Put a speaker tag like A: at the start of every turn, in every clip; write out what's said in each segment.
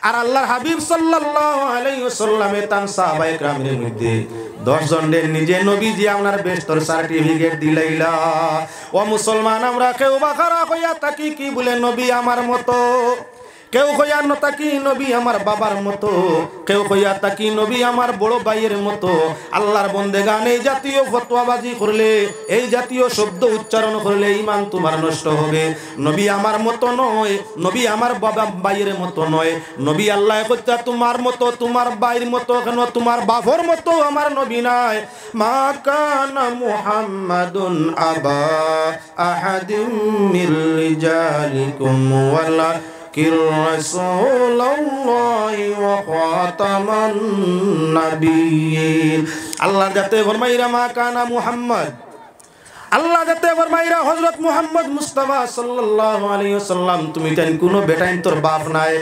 A: আর আল্লাহর হাবিব সাল্লাল্লাহু আলাইহি ওয়াসাল্লামের তান সাহাবায়ে কেরামের মধ্যে 10 জনের নিজে নবীজি আপনার বেস্টর সার্টিফিকেট দিলাইলা। ও মুসলমান, আমরা কেউ বাখারা হইয়া থাকি কি বলে নবী আমার মতো, কেউ কইয়া নতাকি নবী আমার বাবার মতো, কেউ কইয়া তাকি নবী আমার বড় ভাইয়ের মতো। আল্লাহর বন্দেগান এই জাতীয় ফতোয়াবাজি করলে, এই জাতীয় শব্দ উচ্চারণ করলে ঈমান তোমার নষ্ট হবে। নবী আমার মতো নয়, নবী আমার বাবা ভাইয়ের মতো নয়। নবী আল্লাহ কইতা তোমার মতো, তোমার ভাইয়ের মতো কেন, তোমার বাবার মতো আমার নবী নাই। মা কানা মুহাম্মাদুন আবা আহাদিম মির রিজালিকুম ওয়ালা রাসূলুল্লাহি ওয়া খাতামান নাবিয়্যিন। আল্লাহ যাতে ফরমাইরা মা কানা মুহাম্মদ, আল্লাহ যাতে ফরমাইরা হযরত মুহাম্মদ মুস্তাফা সাল্লাল্লাহু আলাইহি ওয়াসাল্লাম তুমি তাই কোনো বেটাইন তোর বাপ নাই,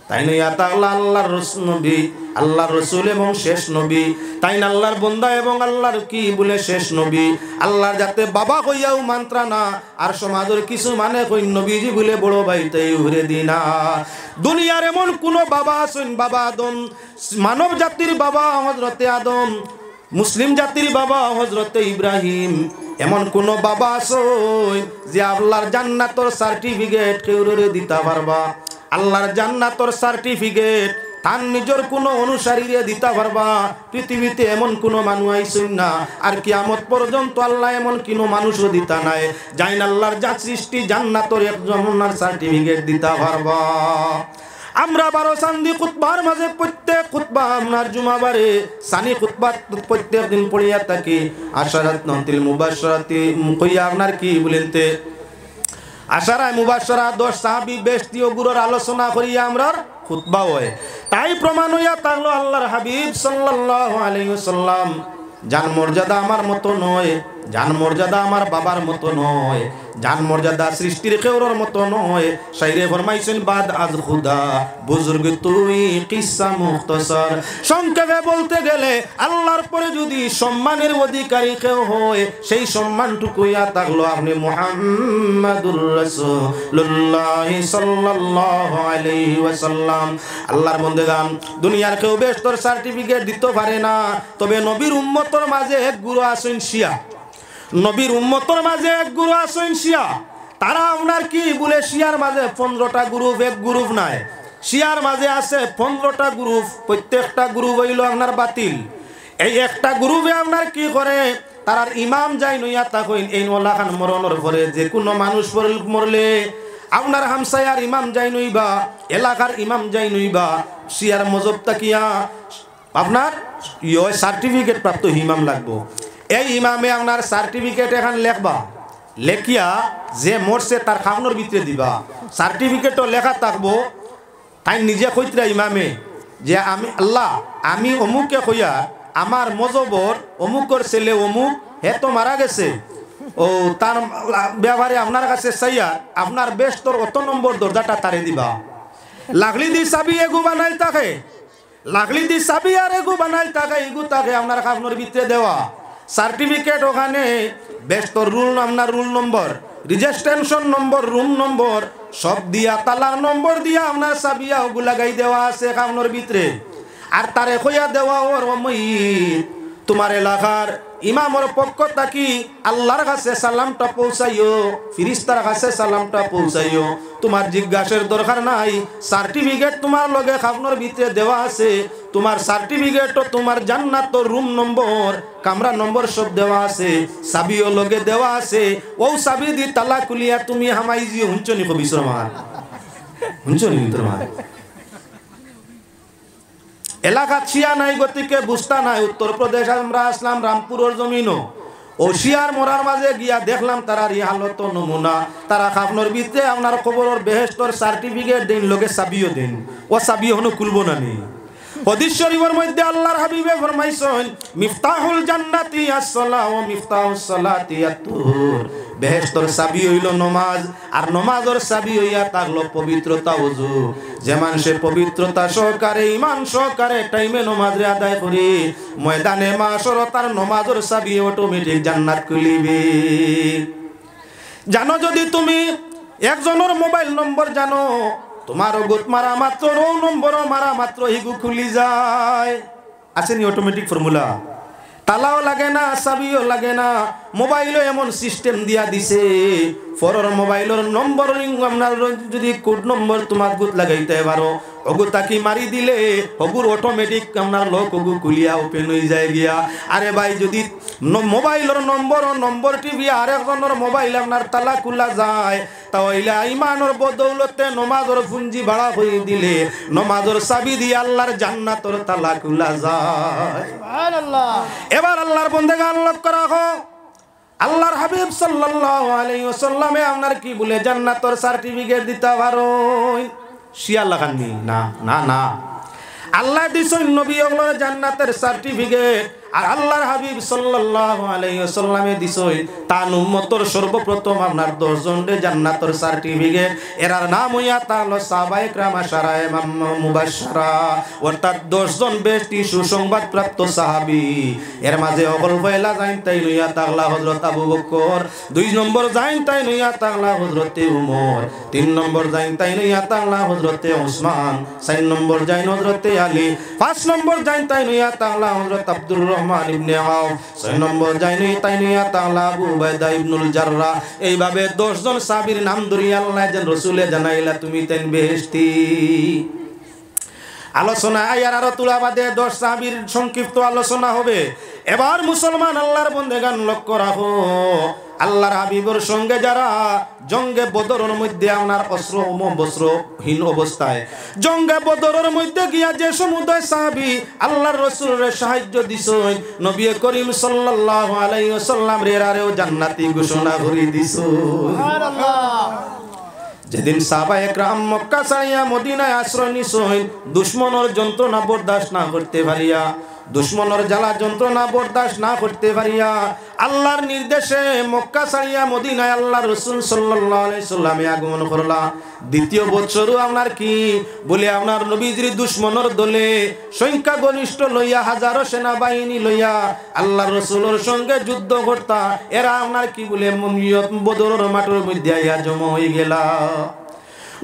A: তাই না? আল্লাহ আল্লাহর রাসূল নবী, আল্লাহর রাসূল এবং শেষ নবী, তাই না? আল্লাহর বান্দা এবং আল্লাহর কি বলে শেষ নবী। আল্লাহর যাতে বাবা কইয়াও মান্ত্রা না, আর সমাজের কিছু মানে কই নবীজি বলে বড় ভাই তাই উড়ে দিনা। দুনিয়ার এমন কোন বাবা আছেন, বাবা আদম, মানব জাতির বাবা হযরতে আদম, মুসলিম জাতির বাবা হযরতে ইব্রাহিম, এমন কোন বাবা আছেন যে আল্লাহর জান্নাতের সার্টিফিকেট কেউরে দিতে পারবা? আল্লাহর জান্নাতের সার্টিফিকেট তার নিজের কোনো অনুসারীরে দিতে পারবা? পৃথিবীতে এমন কোনো মানুষ আইসেন না, আর কিয়ামত পর্যন্ত আল্লাহ এমন কোনো মানুষও দিতা নাই যাই না আল্লাহর যা সৃষ্টি জান্নাতের একজন সার্টিফিকেট দিতে পারবা। আমরা 12 সান্দি খুতবার মাঝে প্রত্যেক খুতবা আপনার জুমাবারে সানি খুতবা প্রত্যেক দিন পড়িয়া থাকি। আশারাত নতিল মুবাশশারাতি কইয়া আপনার কি বলেনতে আশারায় মুবাশশারা 10 সাহাবী বেশতীয় গুরুর আলোচনা করিয়া আমরার খুতবা হয়। তাই প্রমাণ হইয়া থাকলো আল্লাহর হাবিব সাল্লাল্লাহু আলাইহি ওয়াসাল্লাম জান মর্যাদা আমার মতো নয়, জান মর্যাদা আমার বাবার মতো নয়, জান মর্যাদা সৃষ্টির কেউর মতো নয়। শাইরে ফরমাইছেন বাদ আজ খুদা বুজুর্গ তুই কিসসা মুখতাসার। সংক্ষেপে বলতে গেলে আল্লাহর পরে যদি সম্মানের অধিকারী কেউ হয়, সেই সম্মানটুকু ইয়া থাকলো আপনি মুহাম্মাদুর রাসূলুল্লাহ সাল্লাল্লাহু আলাইহি ওয়াসাল্লাম। আল্লাহর বন্দেগান দুনিয়ার কেউ বেশতর সার্টিফিকেট দিতে পারে না, তবে নবীর উম্মতর মাঝে এক গুরু আছেন শিয়া। নবীর উম্মতর মাঝে এক গুরু আছেন শিয়া। তারা আপনার কি বলে শিয়ার মাঝে 15টা গ্রুপ, এক গ্রুপ নাই। শিয়ার মাঝে আছে 15টা গ্রুপ, প্রত্যেকটা গ্রুপ হইল আপনার বাতিল। এই একটা গ্রুপে আপনার কি করে, তারার ইমাম যাই নইয়া তা কইন এই ওলা খান মরণের পরে যে কোনো মানুষ মরলে আপনার হামসায়ার ইমাম যাই নইবা, এলাকার ইমাম যাই নইবা, শিয়ার মজব তাকিয়া আপনার সার্টিফিকেট প্রাপ্ত ইমাম লাগবো। এই ইমামে আপনার সার্টিফিকেট এখান লেখবা, লেখিয়া যে মরছে তার খাওয়ানোর ভিতরে দিবা। সার্টিফিকেটও লেখা থাকবো, তাই নিজে কইতরা ইমামে যে আমি আল্লাহ আমি অমুকে কইয়া আমার মজবর অমুকর ছেলে অমুক হে তো মারা গেছে, ও তার ব্যবহারে আপনার কাছে চাইয়া আপনার বেশতর অত নম্বর দরজাটা তারে দিবা। লাগলি দি চাবি এগু বানাই থাকে, লাগলি দি চাবি আর এগু বানাই থাকে, এগু তাকে আপনার খাওয়ানোর ভিতরে দেওয়া। সার্টিফিকেট ওখানে বেশতর রুল, আপনার রুল নম্বর, রেজিস্ট্রেশন নম্বর, রুম নম্বর সব দিয়া, তালার নম্বর দিয়া আপনার চাবিয়া ওগুলা গাই দেওয়া আছে খাওয়ানোর ভিতরে। আর তারে কইয়া দেওয়া ওর তোমার এলাকার ইমামর পক্ষ থাকি আল্লাহর কাছে সালামটা পৌঁছাইও, ফিরিস্তার কাছে সালামটা পৌঁছাইও। তোমার জিজ্ঞাসার দরকার নাই, সার্টিফিকেট তোমার লগে খাওয়ানোর ভিতরে দেওয়া আছে। তোমার সার্টিফিকেটও তোমার জান্নাতের রুম নম্বর, কামরা নম্বর সব দেওয়া আছে, চাবিও লগে দেওয়া আছে। ও চাবি দি তালা খুলিয়া তুমি হামাই জিও হুঞ্চনি কবি শর্মার হুঞ্চনি তোমার এলাকা শিয়া নাই, গতিকে বুঝতা নাই। উত্তরপ্রদেশ আমরা আসলাম রামপুরের জমিনও, ও শিয়ার মরার মাঝে গিয়া দেখলাম তারা রিহালত নমুনা, তারা খাওয়ানোর ভিতরে আপনার খবরের বেহেশতর সার্টিফিকেট দিন, লোকে চাবিও দিন, ও চাবি হনো খুলবো না নি। হাদিস শরীফের মধ্যে আল্লাহর হাবিবে ফরমাইছেন মিফতাহুল জান্নাতি আস-সালাহ ওয়া মিফতাহুস সালাতি আত-তুহুর। বেহেশতর চাবি হইল নমাজ, আর নমাজের চাবি হইয়া থাকলো পবিত্রতা, ওযু। যে মানুষে পবিত্রতা সহকারে ঈমান সহকারে টাইমে নমাজ আদায় করি, ময়দানে মাশর তার নমাজের চাবি অটোমেটিক জান্নাত খুলিবে। জানো যদি তুমি একজনের মোবাইল নম্বর জানো, তোমার অগুত মারা মাত্র 9 নম্বর মারা মাত্র হিগু খুলি যায়। আসেনি অটোমেটিক ফর্মুলা, তালাও লাগে না, চাবিও লাগে না। মোবাইলও এমন সিস্টেম দিয়া দিছে, ফরর মোবাইলের নম্বর আপনার যদি কোড নম্বর তোমার গুত লাগাইতে পারো, অগু তাকি মারি দিলে অগুর অটোমেটিক আপনার লোক অগু খুলিয়া ওপেন হয়ে যায় গিয়া। আরে ভাই যদি মোবাইলের নম্বর টিভি আরেকজনের মোবাইল আপনার তালা খুলা যায়, তাহলে ইমানের বদৌলতে নমাজের পুঞ্জি ভাড়া হয়ে দিলে নমাজের চাবি দিয়ে আল্লাহর জান্নাতের তালা খুলা যায়। এবার আল্লাহর বন্দেগান লক্ষ্য রাখো, আল্লাহর হাবিব সাল্লাল্লাহু আলাইহি ওয়াসাল্লামে আপনার কি বলে জান্নাতের সার্টিফিকেট দিতে পারো? শিয়া লাগাননি না না না, আল্লাহ দিছেন নবী ওগুলোর জান্নাতের সার্টিফিকেট, আর আল্লাহর হাবিব সাল্লাল্লাহু আলাইহি ওয়াসাল্লামে দিছেন তার উম্মতর সর্বপ্রথম আপনার 10 জনের জান্নাতের সার্টিফিকেট। এরার নাম হইয়া তাহলো সাহাবায়ে কেরাম আশারায়ে মুবাশশারা, অর্থাৎ 10 জন ব্যক্তি সুসংবাদ প্রাপ্ত সাহাবী। এর মাঝে অকল পয়লা যাইন তাই হইয়া তাহলা হযরত আবু বকর, 2 নম্বর যাইন তাই হইয়া তাহলা হযরতে উমর, 3 নম্বর যাইন তাই হইয়া তাহলা হযরতে ওসমান, 4 নম্বর যাইন হযরতে আলী, 5 নম্বর যাইন তাই হইয়া তাহলা হযরত আব্দুর রহমান ইবনে আওফ, 6 নম্বর যাইনি তাই হইয়া তাহলা আবু উবাইদা ইবনুল জাররাহ। এইভাবে 10 জন সাহাবীর নাম ধরিয়া আল্লাহ যেন রাসূলে জানাইলা তুমি তেন বেহেশতি। আলোচনা আয়ার আরো তুলা বাদে 10 সাহাবীর সংক্ষিপ্ত আলোচনা হবে। এবার মুসলমান আল্লাহর বন্দেগান লক্ষ্য রাখো, আল্লাহর হাবিবের সঙ্গে যারা জঙ্গে বদরের মধ্যে আপনার বস্ত্রহীন অবস্থায় জঙ্গে বদরের মধ্যে গিয়া যে সমুদয় সাহাবী আল্লাহর রাসূলের সাহায্য দিছেন, নবী করিম সাল্লাল্লাহু আলাইহি ওয়াসাল্লাম এরারেও জান্নাতি ঘোষণা করে দিছেন। সুবহানাল্লাহ। যেদিন সাহাবায়ে কেরাম মক্কা ছাড়িয়া মদিনায় আশ্রয় নিছেন, দুশমনের যন্ত্রণা বরদাস্ত না করতে পারিয়া, দুশমনের জ্বালা যন্ত্রণা বরদাস্ত না করতে পারিয়া আল্লাহর নির্দেশে মক্কা ছাড়িয়া মদিনায় আল্লাহর রাসূল সাল্লাল্লাহু আলাইহি সাল্লামে আগমন করলা। দ্বিতীয় বছরও আপনার কি বলে আপনার নবীজির দুশমনের দলে সংখ্যা গরিষ্ঠ লইয়া হাজারো সেনাবাহিনী লইয়া আল্লাহর রাসূলের সঙ্গে যুদ্ধ করতা। এরা আপনার কি বলে বদরের মাঠের মধ্যে আইয়া জমা হয়ে গেলা।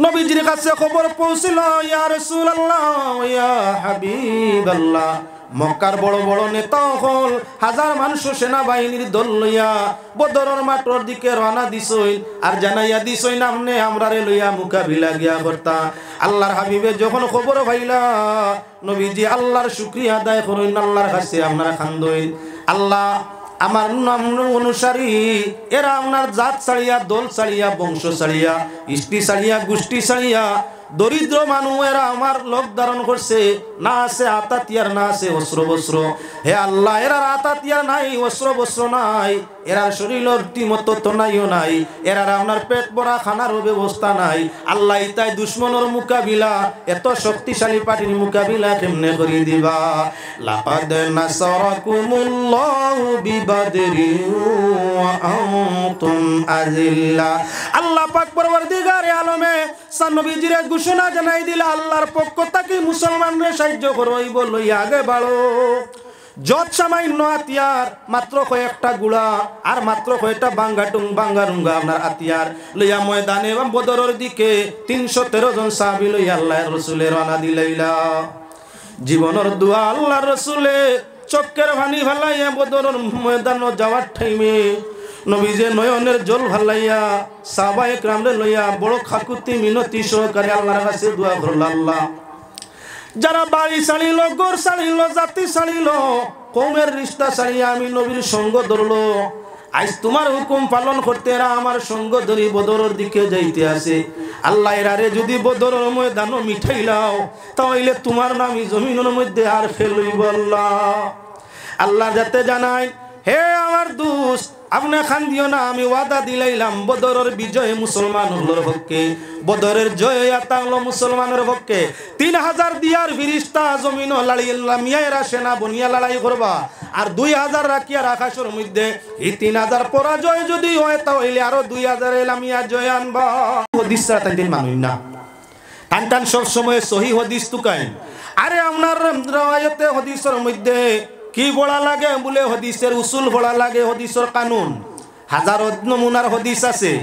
A: নবীজির কাছে খবর পৌঁছিল, ইয়া রাসূলুল্লাহ ইয়া হাবিবাল্লাহ, মক্কার বড় বড় নেতা হল হাজার মানুষ সেনাবাহিনীর দল লইয়া বদরের মাঠের দিকে রওনা দিছই, আর জানাইয়া দিছই নামনে আমরারে লইয়া মোকাবিলা গিয়া করতা। আল্লাহর হাবিবে যখন খবর পাইলা, নবীজি আল্লাহর শুকরিয়া আদায় করেন, আল্লাহর কাছে আপনারা খান্দইন, আল্লাহ আমার নাম অনুসারী এরা আপনার জাত ছাড়িয়া, দল ছাড়িয়া, বংশ ছাড়িয়া, ইষ্টি ছাড়িয়া, গোষ্ঠী ছাড়িয়া দরিদ্র মানুষেরা আমার লোক ধারণ করছে, না আছে আতাতিয়ার, না আছে অস্ত্র বস্ত্র। হে আল্লাহ, এরার আতাতিয়ার নাই, অস্ত্র বস্ত্র নাই, এরার শরীরের টিমতো তো নাইও নাই, এরার আপনার পেট ভরা খানার ব্যবস্থা নাই। আল্লাহ তাই দুশমনের মোকাবিলা, এত শক্তিশালী পার্টির মোকাবিলা কেমনে করে দিবা? লাকাদ নাসারাকুমুল্লাহু বিবাদরিন ওয়া আনতুম আযিল্লা। আল্লাহ পাক পরওয়ারদিগারে আলমে নবীজির ঘোষণা জানাই দিলা, আল্লাহর পক্ষ থেকে মুসলমানদের সাহায্য করইব, লইয়া আগে বাড়ো। যত সামান্য হাতিয়ার, মাত্র কয়েকটা গুড়া আর মাত্র কয়েকটা বাঙ্গারুঙ্গা আপনার হাতিয়ার লইয়া ময়দানে বদরের দিকে 313 জন সাহাবী লইয়া আল্লাহর রাসূলে রওনা দিলাইলা। জীবনের দোয়া আল্লাহর রাসূলে চক্কের ভানি ভালাইয়া বদরের ময়দানে যাওয়ার টাইমে নবীজে নয়নের জল ভালাইয়া সাহাবায়ে কেরামরে লইয়া বড় খাকুতি মিনতি সহকারে আল্লাহর কাছে দোয়া করল, আল্লাহ যারা বাড়ি ছাড়িল, ঘর ছাড়িল, জাতি ছাড়িল, কওমের রিশতা ছাড়িয়া আমি নবীর সঙ্গ ধরলো, আজ তোমার হুকুম পালন করতে এরা আমার সঙ্গ ধরি বদরের দিকে যাইতে আছে। আল্লাহ এরারে যদি বদরের ময়দানও মিঠাইলাও, তাহলে তোমার নামই জমিনের মধ্যে আর ফেলইব। আল্লাহ যাতে জানাই, হে আমার দোস্ত, আপনি খান দিও না, আমি ওয়াদা দিলাইলাম বদরের বিজয় মুসলমানের পক্ষে, বদরের জয় আতাংলো মুসলমানের পক্ষে। 3000 দিয়ার ফিরিস্তা জমিন লামিয়ারা সেনা বনিয়া লড়াই করবা, আর 2000 রাখিয়া আকাশের মধ্যে। এই 3000 পরাজয় যদি হয়, তাহলে আরো 2000 লামিয়া জয় আনবা। হাদিস ছাড়া তাই মানুষ না, টান সব সময় সহি হাদিস তুকাই। আরে আপনার রাওয়ায়াতে হাদিসের মধ্যে কি বলা লাগে বলে হাদিসের উসুল বলা লাগে, হাদিসের কানুন। হাজারো নমুনার হাদিস আছে,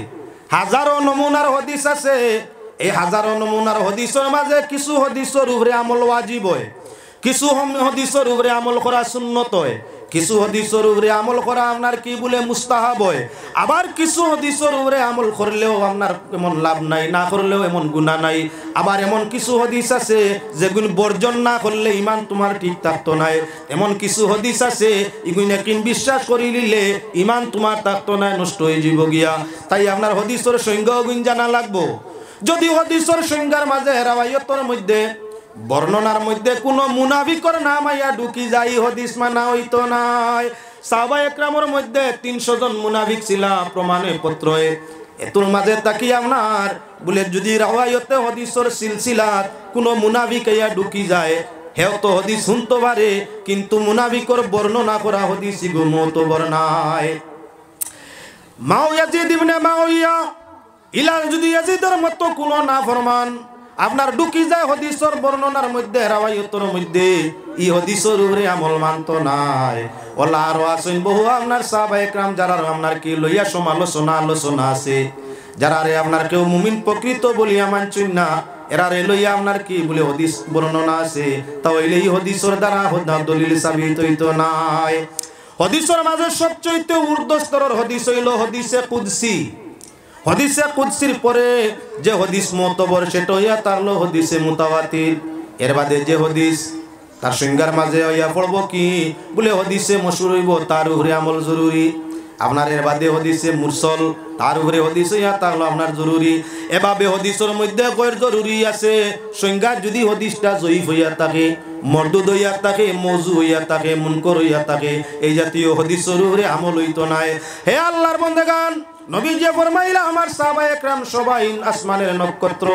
A: হাজারো নমুনার হাদিস আছে। এই হাজারো নমুনার হদিসের মাঝে কিছু হদিসের উপরে আমল ওয়াজিব হয়, কিছু হদিসের উপরে আমল করা সুন্নত হয়, কিছু হদিসের উপরে আমল করা আপনার কি বলে মুস্তাহাব হয়, আবার কিছু হদিসের উপরে আমল করলেও আপনার এমন লাভ নাই, না করলেও এমন গুনাহ নাই। আবার এমন কিছু হদিস আছে যেগুলো বর্জন না করলে ইমান তোমার ঠিক থাকতো নাই, এমন কিছু হদিস আছে এগুলো কিন বিশ্বাস করি নিলে ইমান তোমার থাকতো নাই, নষ্ট হয়ে যাব গিয়া। তাই আপনার হদিসের সংজ্ঞা গুণ জানা লাগবো। যদি হদিসের সংজ্ঞার মাঝে রাওয়ায়াতের মধ্যে বর্ণনার মধ্যে কোনো মুনাফিকর নাম আইয়া ঢুকি যাই হদিস মানা হইতো নাই। সাহাবায়ে একরামের মধ্যে 300 জন মুনাফিক ছিল প্রমাণে পত্রে, এতুর মাঝে তাকি আপনার বলে যদি রাওয়ায়াতে হদিসের সিলসিলাত কোনো মুনাফিক আইয়া ঢুকি যায়, হেও তো হদিস শুনতে পারে কিন্তু মুনাফিকর বর্ণনা করা হদিস মোতবর নাই। ইয়াজিদ ইবনে মাউইয়া ইলাল যদি ইয়াজিদের মতো কোনো না ফরমান আপনার ঢুকি যায় হদিসের বর্ণনার মধ্যে রাওয়ায়াতের মধ্যে, ই হদিসের উপরে আমল মানতো নাই। ওলা আরো আছেন বহু আপনার সাহাবায়ে একরাম যারা আপনার কি লইয়া আলোচনা আছে, যারা রে আপনার কেউ মুমিন প্রকৃত বলিয়া মানছেন না, এরা রে লইয়া আপনার কি বলে হদিস বর্ণনা আছে, তাহলে এই হদিসের দ্বারা দলিল সাবিত হইতো নাই। হদিসের মাঝে সবচেয়ে ঊর্ধ্বস্তরের হদিস হইল হদিসে কুদসি। হদিসে কুদসির পরে যে হদিস মুতবর সেটা হইয়া তারলো হদিসে মুতাওয়াতির। এর বাদে যে হদিস তার সংজ্ঞার মাঝে হইয়া পড়ব কি বলে হদিসে মশহুর হইব, তার উপরে আমল জরুরি। আপনার এর বাদে হদিসে মুরসাল, তার উপরে হদিস হইয়া তারলো আপনার জরুরি। এভাবে হদিসের মধ্যে গৈর জরুরি আছে। সংজ্ঞা যদি হদিসটা জয়ীফ হইয়া থাকে, মরদুদ হইয়া থাকে, মওযু হইয়া থাকে, মুনকর হইয়া থাকে, এই জাতীয় হদিসের উপরে আমল হইতো নাই। হে আল্লাহর বান্দাগান, নবী যে ফরমাইলা আমার সাহাবায়ে একরাম সবাই আসমানের নক্ষত্র,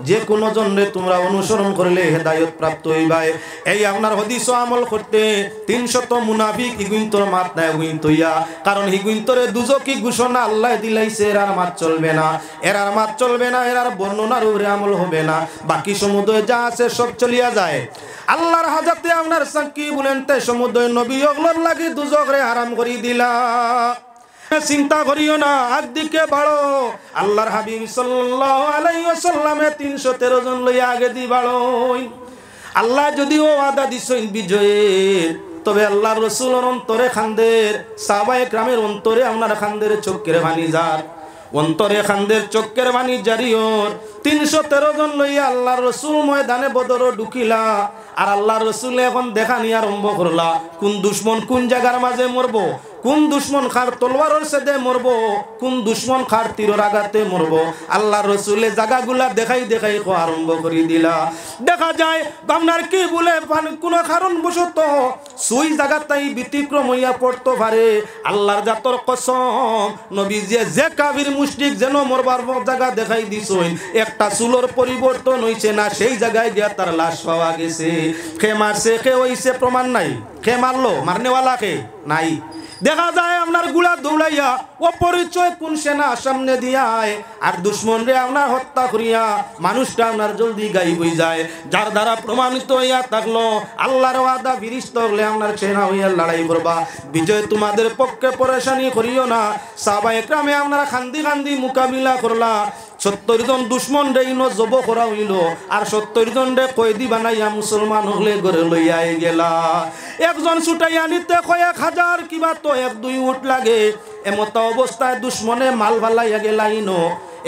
A: যে কোনো জনরে তোমরা অনুসরণ করলে হেদায়েত প্রাপ্ত হইবাই। এই আপনার হদিস আমল করতে 300 মুনাফিক ইগুইন্তর মাত নাই ইগুইন্তইয়া, কারণ ইগুইন্তরে দুজকি ঘোষণা আল্লাহ দিলাইছে, এরার মাত চলবে না, এরার মাত চলবে না, এরার বর্ণনার উপরে আমল হবে না, বাকি সমুদ্রে যা আছে সব চলিয়া যায়। আল্লাহর হাজাতে আপনার সাকি বলেন তে সমুদ্রে নবী ওগুলোর লাগি দুজকরে হারাম করে দিলা। চিন্তা করিও না, একদিকে বাড়ো। আল্লাহর হাবিব সাল্লাল্লাহু আলাইহি ওয়াসাল্লামে 313 জন লইয়া আগে দি বাড়ো। আল্লাহ যদিও ওয়াদা দিছেন বিজয়ের, তবে আল্লাহর রাসূলের অন্তরে খান্দের, সাহাবায়ে একরামের অন্তরে আপনার খান্দের চোখের পানি যার, অন্তরে খান্দের চোখের পানি জারিওর 313 জন লইয়া আল্লাহর রাসূল ময়দানে বদর ঢুকিলা। আর আল্লাহর রাসূল এখন দেখানি আরম্ভ করলা কোন দুশমন কোন জায়গার মাঝে মরবো, কোন দুশ্মন খার তলোয়ারের সাথে মরবো, কোন দুশ্মন খার তীরের আঘাতে মরবো। আল্লাহর রাসূলে জায়গাগুলা দেখাই দেখাই আরম্ভ করে দিলা। দেখা যায় আপনার কি বলে কোন কারণ বশত সুই জায়গাটাই ব্যতিক্রম হইয়া পড়তে পারে। আল্লাহর জাতর কসম, নবী যে কাফির মুশরিক যেন মরবার জায়গা দেখাই দিছেন, একটা চুলোর পরিবর্তন হইছে না, সেই জায়গায় গিয়া তার লাশ পাওয়া গেছে। কে মারছে কে হইছে প্রমাণ নাই, কে মারলো মারনেওয়ালা কে নাই। দেখা যায় আপনার গুলা দৌড়াইয়া অপরিচয় কোন সেনা সামনে দিয়ায় আর দুশ্মন রে আপনার হত্যা করিয়া মানুষটা আপনার জলদি গায়েব হয়ে যায়। যার দ্বারা প্রমাণিত হইয়া থাকলো আল্লাহর ওয়াদা ফিরিস্ত হলে আপনার সেনা হইয়া লড়াই করবা, বিজয় তোমাদের পক্ষে পরেশানি করিও না। সাহাবায়ে একরামে আপনারা খান্দি খান্দি মোকাবিলা করলা। 70 জন দুশ্মন রে ইনো জব করা হইল, আর 70 জন রে কয়েদি বানাইয়া মুসলমান হলে ঘরে লইয়া গেলা। একজন ছুটাই আনিতে কয়েক হাজার কিবা তো 1-2 উট লাগে। এমত অবস্থায় দুশ্মনে মাল ভালাইয়া গেলা, ইনো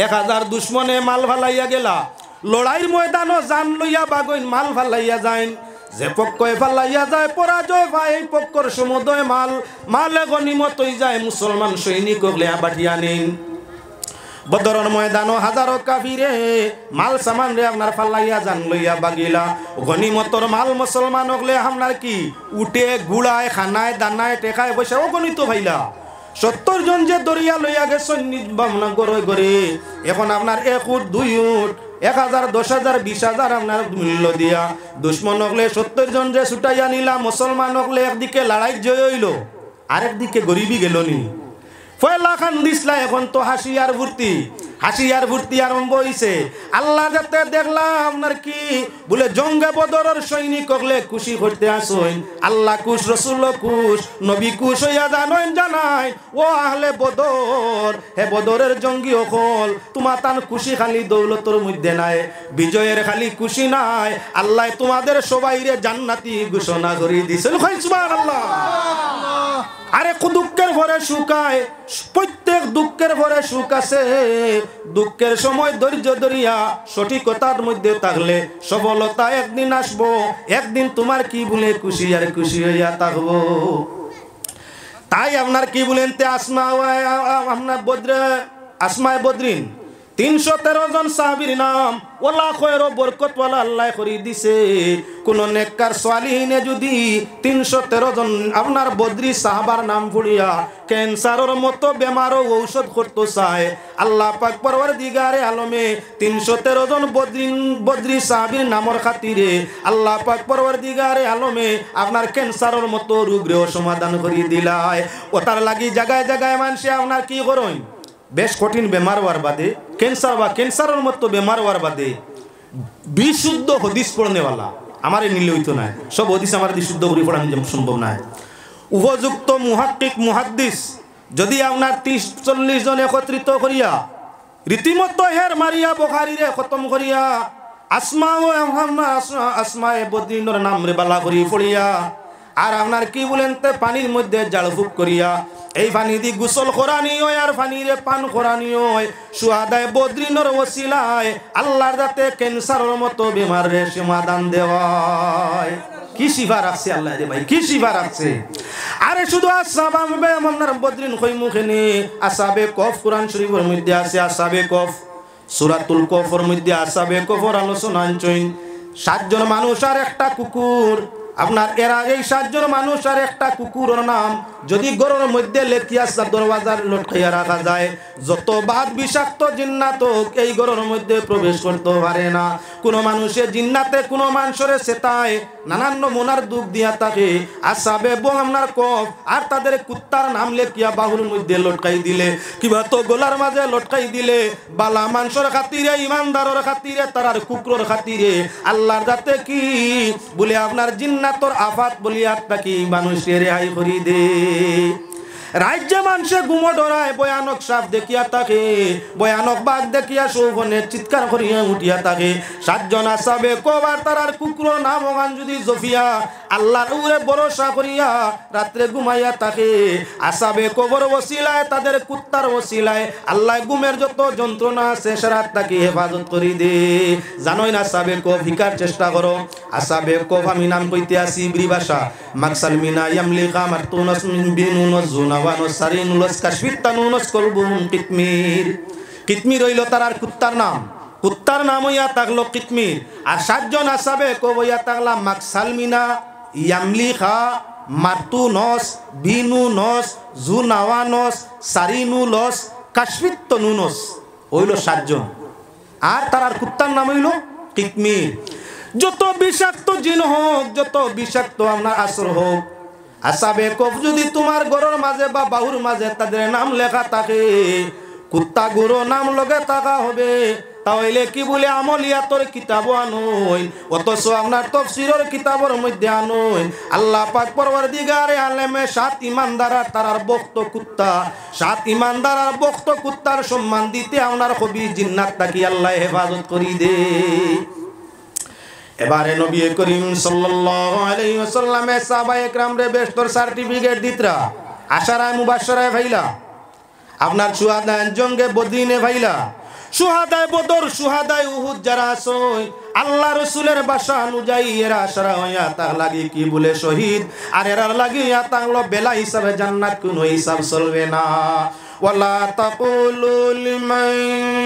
A: 1000 দুশ্মনে মাল ভালাইয়া গেলা। লড়াইয়ের ময়দানও জান লইয়া বাগইন মাল ভালাইয়া যাইন। যে পক্ষে ফালাইয়া যায় পরাজয় পায়, এই পক্ষর সমুদয় মালে গনিমত হয়ে যায়। মুসলমান সৈনিক হলে বাটিয়া নিন। বদরের ময়দানও হাজারো কাফিরে মাল সামান রে আপনার ফালাইয়া জান লইয়া বাগিলা। গনিমতর মাল মুসলমান হলে আপনার কি উঠে গুড়ায় খানায় দানায় টেকায় বসে অগণিত ভাইলা। 70 জন যে দরিয়া লইয়া গেছেন নিজ বামনা গড়ে গড়ে, এখন আপনার 1 উট 2 উট 1000 10,000 20,000 আপনার মূল্য দিয়া দুশ্মন হলে 70 জন যে ছুটাইয়া নিলা। মুসলমান হলে একদিকে লড়াই জয় হইল, আরেকদিকে গরিবই গেল নি। পয়লা খান দিসলা, এখন তো হাসি আর ভর্তি। হাসি আর ফুর্তি আরম্ভ হইছে। আল্লাহ যাতে দেখলাম আপনার কি বলে জঙ্গে বদরের সৈনিক হলে খুশি করতে আসুন। আল্লাহ কুশ, রসুল কুশ, নবী কুশ হইয়া জানেন জানাই ও আহলে বদর, হে বদরের জঙ্গি হল তোমার তান খুশি খালি দৌলতর মধ্যে নাই, বিজয়ের খালি খুশি নাই, আল্লাহ তোমাদের সবাইরে জান্নাতি ঘোষণা করে দিয়েছেন। সুবহানাল্লাহ। আরে দুঃখের ভরে সুখায়, প্রত্যেক দুঃখের ভরে সুখ আছে। দুঃখের সময় ধৈর্য ধরিয়া সঠিকতার মধ্যে থাকলে সফলতা একদিন আসবো, একদিন তোমার কি বলে খুশি আর খুশি হইয়া থাকবো। তাই আপনার কি বলেন তে আপনার আসমায় বদরিন 313 জন সাহাবীর নাম ওলা খয়রো বরকতওয়ালা আল্লাহ করে দিছে। কোন নেককার সালিহিনে যদি 313 জন আপনার বদরি সাহাবার নাম পড়িয়া ক্যান্সারের মতো বেমারও ঔষধ করতে চায়, আল্লাহ পাক পরওয়ারদিগারে আলমে 313 জন বদরি সাহাবীর নামের খাতিরে আল্লাহ পাক পরওয়ারদিগারে আলমে আপনার ক্যান্সারের মতো রোগের সমাধান করে দিলায়। ও তার লাগি জায়গায় জায়গায় মানুষে আপনার কি করেন, বেশ কঠিন বেমার হওয়ার বাদে ক্যান্সার বা ক্যান্সারের মতো বেমার হওয়ার বাদে বিশুদ্ধ হদিস পড়নেওয়ালা আমার নিলে হইতো না। সব হদিস আমার বিশুদ্ধ করে পড়ানো সম্ভব নয়। উপযুক্ত মুহাক্কিক মুহাদ্দিস যদি আপনার 30-40 জন একত্রিত করিয়া রীতিমতো হের মারিয়া বুখারীরে খতম করিয়া আসমায়ে বদরিনের নাম রে বালা করি পড়িয়া আর আপনার কি বলেন তে পানির মধ্যে জালফুক করিয়া এই পানি দি গোসল করানি হয় আর পানিরে পান করানি হয়, সুহাদায়ে বদরিনের ওসিলায় আল্লাহর যাতে ক্যান্সারের মতো বেমারে সমাধান দেওয়ায়। কি শিফা রাখছে আল্লাহ রে ভাই, কি শিফা রাখছে। আরে শুধু আসহাবে আপনার বদরিন কই মুখেনি আসহাবে কফ কোরআন শরীফের মধ্যে আছে। আসহাবে কফ সূরাতুল কফের মধ্যে আসহাবে কফের আলোচনা আনছেন। 7 জন মানুষ আর একটা কুকুর। আপনার এরা এই 7 জন মানুষ আর একটা কুকুরের নাম যদি গরুর মধ্যে লেখিয়া দরওয়াজার লটকাইয়া রাখা যায়, যত বাদ বিষাক্ত জিন্নাত এই গরুর মধ্যে প্রবেশ করতে পারে না। কোন মানুষের জিন্নাতে কোন মানুষের সেতায় নানান নমুনার দুঃখ দিয়া থাকে। আসহাবে এবং আপনার কফ আর তাদের কুত্তার নাম লেখিয়া বাহুর মধ্যে লটকাই দিলে কিবা তো গলার মাঝে লটকাই দিলে বালা মানুষের খাতিরে, ইমানদারের খাতিরে, তার কুকুরের খাতিরে আল্লাহর যাতে কি বলে আপনার জিন্নাতর আফাত বলিয়া তাকে মানুষের রেহাই করি দে। রাজ্যে মানুষে গুমো ডরায়, ভয়ানক সাপ দেখিয়া থাকে, ভয়ানক বাঘ দেখিয়া সৌভনে চিৎকার করিয়া উঠিয়া থাকে। 7 জন আসহাবে কবার তার কুকুর নাম ওখান যদি জফিয়া আল্লাহর উপরে ভরসা করিয়া রাত্রে ঘুমাইয়া থাকে। আসহাবে কবর ওসিলায় তাদের কুত্তার ওসিলায় আল্লাহ গুমের যত যন্ত্রণা আছে সারাত তাকে হেফাজত করি দে। জানোই না আসহাবে কফ হিকার চেষ্টা করো। আসহাবে কফ আমি নাম কইতে আসি ইব্রি ভাষা মাকসাল মিনা ইয়ামলিকা মারতুনাস মিন বিনুনাস জুনা সারিনুলস কাশফিতানুনস কলবুম কিতমির। কিতমির হইল তার কুত্তার নাম, কুত্তার নাম হইয়া থাকলো কিতমির। আর 7 জন আসহাবে কব হইয়া থাকলা মাকসালমিনা ইয়ামলিখা মারতুনস বিনুনস জুনাওয়ানস সারিনুলস কাশফিতানুনস হইল 7 জন। আর তার কুত্তার নাম হইল কিতমির। যত বিষাক্ত জিন হোক, যত বিষাক্ত আপনার আসর হোক, আসহাবে কফ যদি তোমার ঘরের মাঝে বা বাহুর মাঝে তাদের নাম লেখা থাকে, কুত্তা গুরো নাম লগে থাকা হবে, তাহলে কি বলে আমলিয়াতর কিতাব আনইন, অথচ আপনার তাফসীরের কিতাবের মধ্যে আনইন আল্লাহ পাক পরওয়ারদিগারে আলেমে 7 ইমানদার তারার বক্ত কুত্তা, 7 ইমানদার আর বক্ত কুত্তার সম্মান দিতে আপনার কবি জিন্নাত তাকি আল্লাহ হেফাজত করি দে। এবারে নবী করিম সাল্লাল্লাহু আলাইহি ওয়াসাল্লামে সাহাবায়ে কেরাম রে বেশতর সার্টিফিকেট দিতরা, আশারায়ে মুবাশশারায়ে ভাইলা, আপনার শুহাদায়ে জঙ্গে বদরিনে ভাইলা, শুহাদায়ে বদর, শুহাদায়ে উহুদ যারা আছেন আল্লাহ রাসূলের ভাষা অনুযায়ী এরা আশারা হইয়া তার লাগি কি বলে শহীদ, আর এরার লাগি তাহলো বেলা হিসাবে জান্নাত কোন হিসাব চলবে না। ওয়ালা তাকুলু লিমান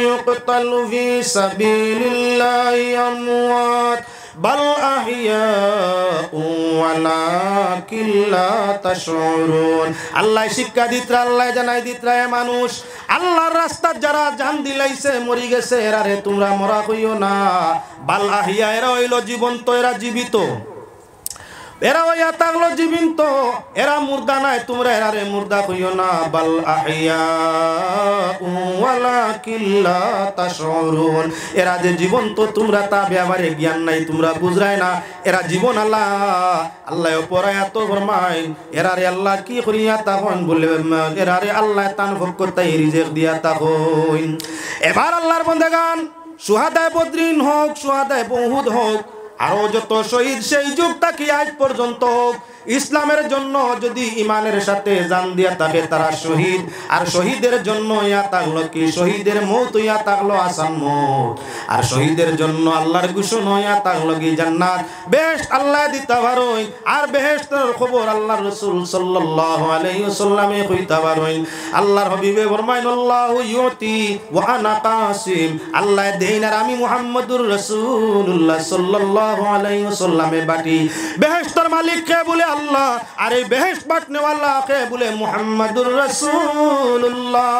A: ইউকতালু ফি সাবিলিল্লাহি আমওয়াত বাল আহইয়াউ ওয়ালাকিন লা তাশউরুন। আল্লাহ শিক্ষা দিতরা, আল্লাহ জানাই দিতরা মানুষ আল্লাহর রাস্তা যারা জান দিলাইছে মরি গেছে এরারে তোমরা মরা কইও না, বাল আহইয়া এরা হইল জীবন্ত, এরা জীবিত। এরা ওয়া তাগলো জীবিত, এরা মুর্দা নাই, তোমরা এরারে মুর্দা কইও না। বাল আহিয়া ওয়ালাকিন লা তাশউরুন, এরা যে জীবন্ত তোমরা তা ব্যাপারে জ্ঞান নাই, তোমরা বুঝরাই না এরা জীবন। আল্লাহ আল্লাহ পরায়া তো ফরমায় এরারে আল্লাহ কি করিয়া তখন বলে এরারে আল্লাহ তান ফকতাই রিজিক দিয়া তখন। এবার আল্লাহর বন্দেগান সুহাদায়ে বদরিন হোক, সুহাদায়ে উহুদ হোক, আরো যত শহীদ সেই যুগ থেকে আজ পর্যন্ত ইসলামের জন্য যদি ইমানের সাথে জান দিয়া থাকে তারা শহীদ। আর শহীদের জন্য ইয়া থাকলো কি, শহীদের মৌত ইয়া থাকলো আসান মৌত। আর শহীদের জন্য আল্লাহর ঘোষণা ইয়া থাকলো কি জান্নাত বেহেশত আল্লাহ দিতে পারোই। আর বেহেশতের খবর আল্লাহর রাসূল সাল্লাল্লাহু আলাইহি ওয়াসাল্লামে কইতে পারোই। আল্লাহর হাবিবে ফরমায় আল্লাহু ইউতি ওয়া আনা কাসিম, আল্লাহ দেন আর আমি মুহাম্মদুর রাসূলুল্লাহ সাল্লাল্লাহু আলাইহি ওয়াসাল্লামে বাটি। বেহেশতের মালিক কে বলে আল্লাহ, আর এই বেহেশত বাটনে ওয়ালা কে বলে মুহাম্মদুর রাসূলুল্লাহ।